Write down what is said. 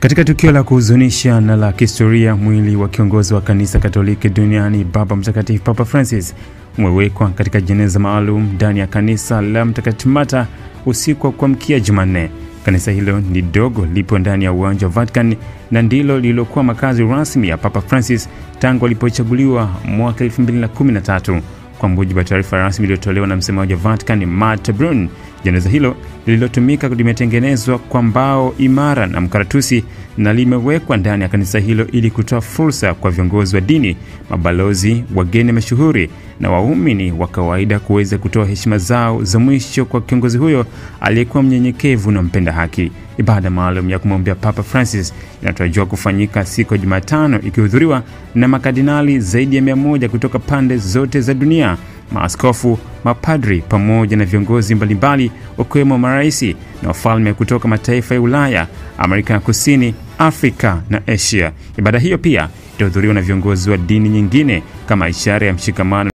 Katika tukio la kuhuzunisha na la kihistoria, mwili wa kiongozi wa kanisa Katoliki duniani Baba Mtakatifu Papa Francis umewekwa katika jeneza maalum ndani ya kanisa la Mtakatifu Marta usiku wa kuamkia Jumanne. Kanisa hilo ni dogo, lipo ndani ya uwanja wa Vatican na ndilo lililokuwa makazi rasmi ya Papa Francis tangu alipochaguliwa mwaka 2013. Kwa mujibu wa taarifa rasmi iliyotolewa na msemaji wa Vatican Matt Brun, jeneza hilo lililotumika limetengenezwa kwa mbao imara na mkaratusi na limewekwa ndani ya kanisa hilo ili kutoa fursa kwa viongozi wa dini, mabalozi, wageni mashuhuri na waumini wa kawaida kuweza kutoa heshima zao za mwisho kwa kiongozi huyo aliyekuwa mnyenyekevu na mpenda haki. Ibada maalum ya kumwombea Papa Francis inatarajiwa kufanyika siku ya Jumatano, ikihudhuriwa na makardinali zaidi ya 100 kutoka pande zote za dunia, maaskofu, mapadri pamoja na viongozi mbalimbali wakiwemo marais na wafalme kutoka mataifa ya Ulaya, Amerika ya Kusini, Afrika na Asia. Ibada hiyo pia itahudhuriwa na viongozi wa dini nyingine kama ishara ya mshikamano